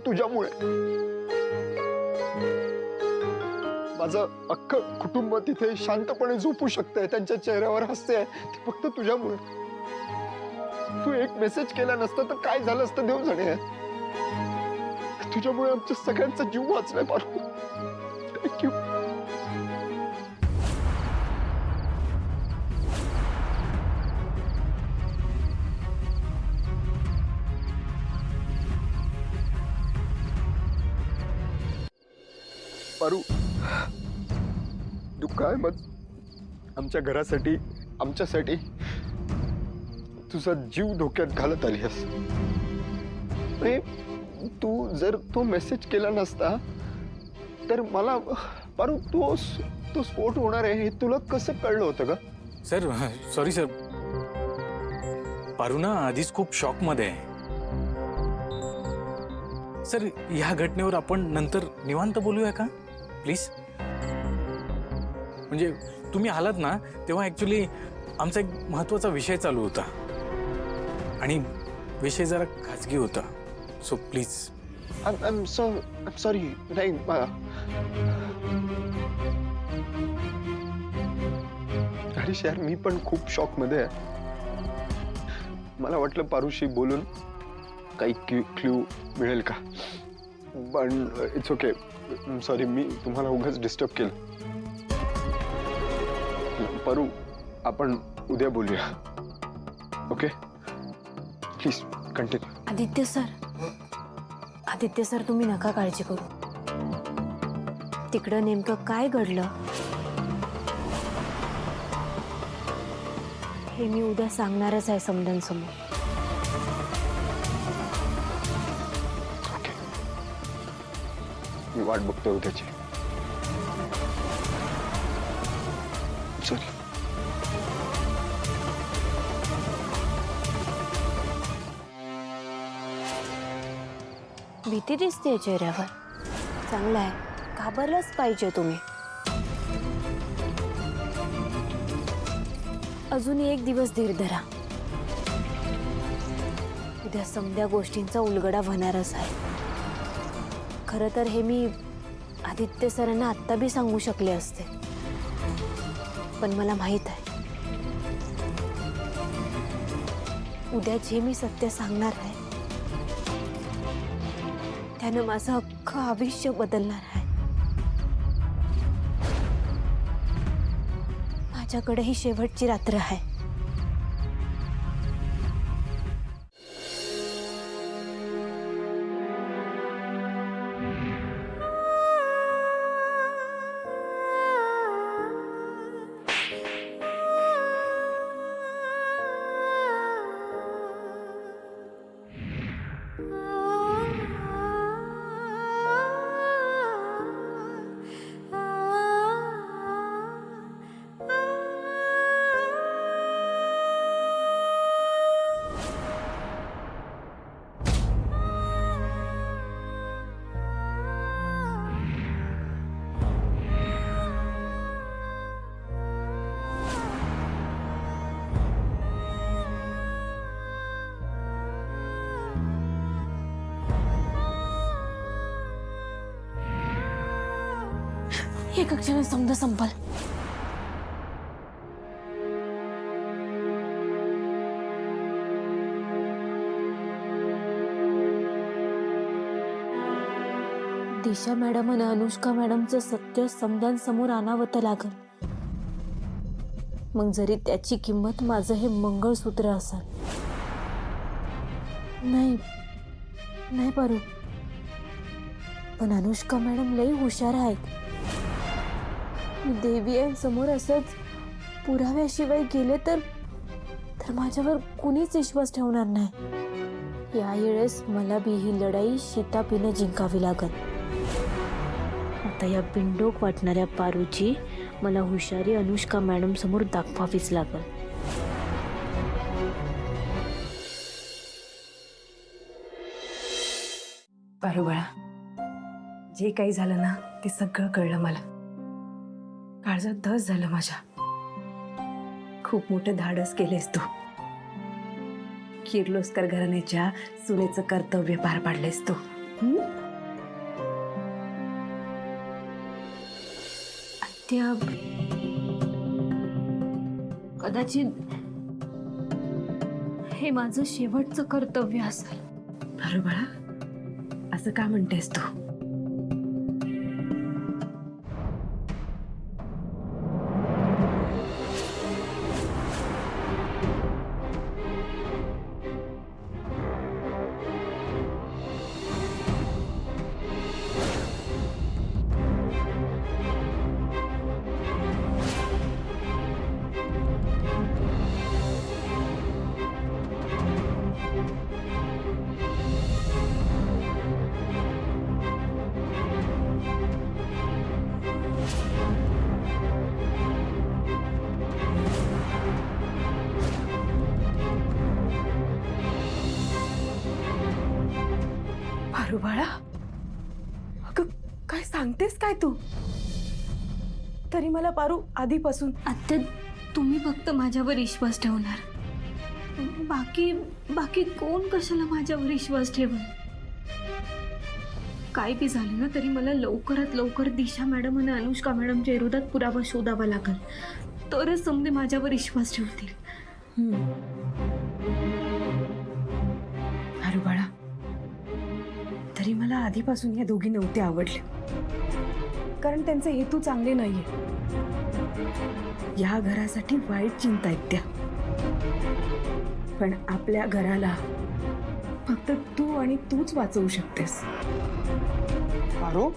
तुझ्यामुळे. माझं अख्खं कुटुंब तिथे शांतपणे झोपू शकतंय, त्यांच्या चेहऱ्यावर हास्य आहे, ते फक्त तुझ्यामुळे. तू एक मेसेज केला नसता तर काय झालं असतं देव जाणे. तुझ्यामुळे आमच्या सगळ्यांचा जीव वाचलाय पारू. थँक्यू. पारू, तू काय मग आमच्या घरासाठी, आमच्यासाठी तुझा जीव धोक्यात घालत आलीस. तू जर तो मेसेज केला नसता तर मला पारू तो स्फोट होणार आहे हे तुला कसं कळलं होतं का? सर सॉरी सर, पारू ना आधीच खूप शॉक मध्ये आहे. सर ह्या घटनेवर आपण नंतर निवांत बोलूया का प्लीज? म्हणजे तुम्ही आलात ना तेव्हा ऍक्च्युली आमचा एक महत्त्वाचा विषय चालू होता आणि विषय जरा खाजगी होता. So please. I'm sorry. नाही हरीश यार, मी पण खूप शॉक मध्ये आहे. मला वाटलं पारूशी बोलून काही क्ल्यू मिळेल का, पण इट्स ओके. सॉरी, मी तुम्हाला उगाच डिस्टर्ब केलं. पारू, आपण उद्या बोलूया. Okay please continue. Aditya sir तुम्ही नका काळजी करू. तिकडं नेमकं काय घडलं हे मी उद्या सांगणारच आहे समजांसमोर. मी वाट बघतोय उद्याची. सॉरी. भीती दिसते चेहऱ्यावर. चांगलं आहे, घाबरलंच पाहिजे तुम्ही. अजून एक दिवस धीर धरा. उद्या समध्या गोष्टींचा उलगडा होणारच आहे. खरं तर हे मी आदित्य सरांना आत्ता बी सांगू शकले असते, पण मला माहित आहे उद्या जे मी सत्य सांगणार आहे त्यानं माझं अख्खं आयुष्य बदलणार आहे. माझ्याकडे ही शेवटची रात्र आहे. एक क्षण समजा संपल. दिशा मॅडम आणि अनुष्का मॅडमचं सत्य समजांसमोर आणावं तर लागल. मग जरी त्याची किंमत माझं हे मंगळसूत्र असेल. नाही पारू, पण अनुष्का मॅडम लई हुशार आहेत. देवी यांसमोर असंच पुराव्याशिवाय गेले तर माझ्यावर कुणीच विश्वास ठेवणार नाही. या वेळेस मला बी ही लढाई शितापीने जिंकावी लागत. आता या बिंडोक वाटणाऱ्या पारूची मला हुशारी अनुष्का मॅडम समोर दाखवावीच लागल. पारू बाळा, जे काही झालं ना ते सगळं कळलं मला. काळजात धस झालं माझ्या. खूप मोठं धाडस केलेस तू. किर्लोस्कर घराण्याच्या सुनेचं कर्तव्य पार पाडलेस तू. आत्या, कदाचित हे माझं शेवटचं कर्तव्य असेल. पारू बाळा, असं का म्हणतेस तू? पारू बाळा, अगं काय सांगतेस काय तू? तरी मला पारू आधीपासून आत्या, तुम्ही फक्त माझ्यावर विश्वास ठेवणार. बाकी कोण कशाला माझ्यावर विश्वास ठेवल? काय बी झालं ना तरी मला लवकरात लवकर दिशा मॅडम आणि अनुष्का मॅडमच्या विरोधात पुरावा शोधावा लागल, तरच समजे माझ्यावर विश्वास ठेवतील. पारू बाळा, तरी मला आधीपासून या दोघी नव्हते आवडले, कारण त्यांचे हेतू चांगले नाहीये. या घरासाठी वाईट चिंता आहेत त्या, पण आपल्या घराला फक्त तू आणि तूच वाचवू शकतेस. पारू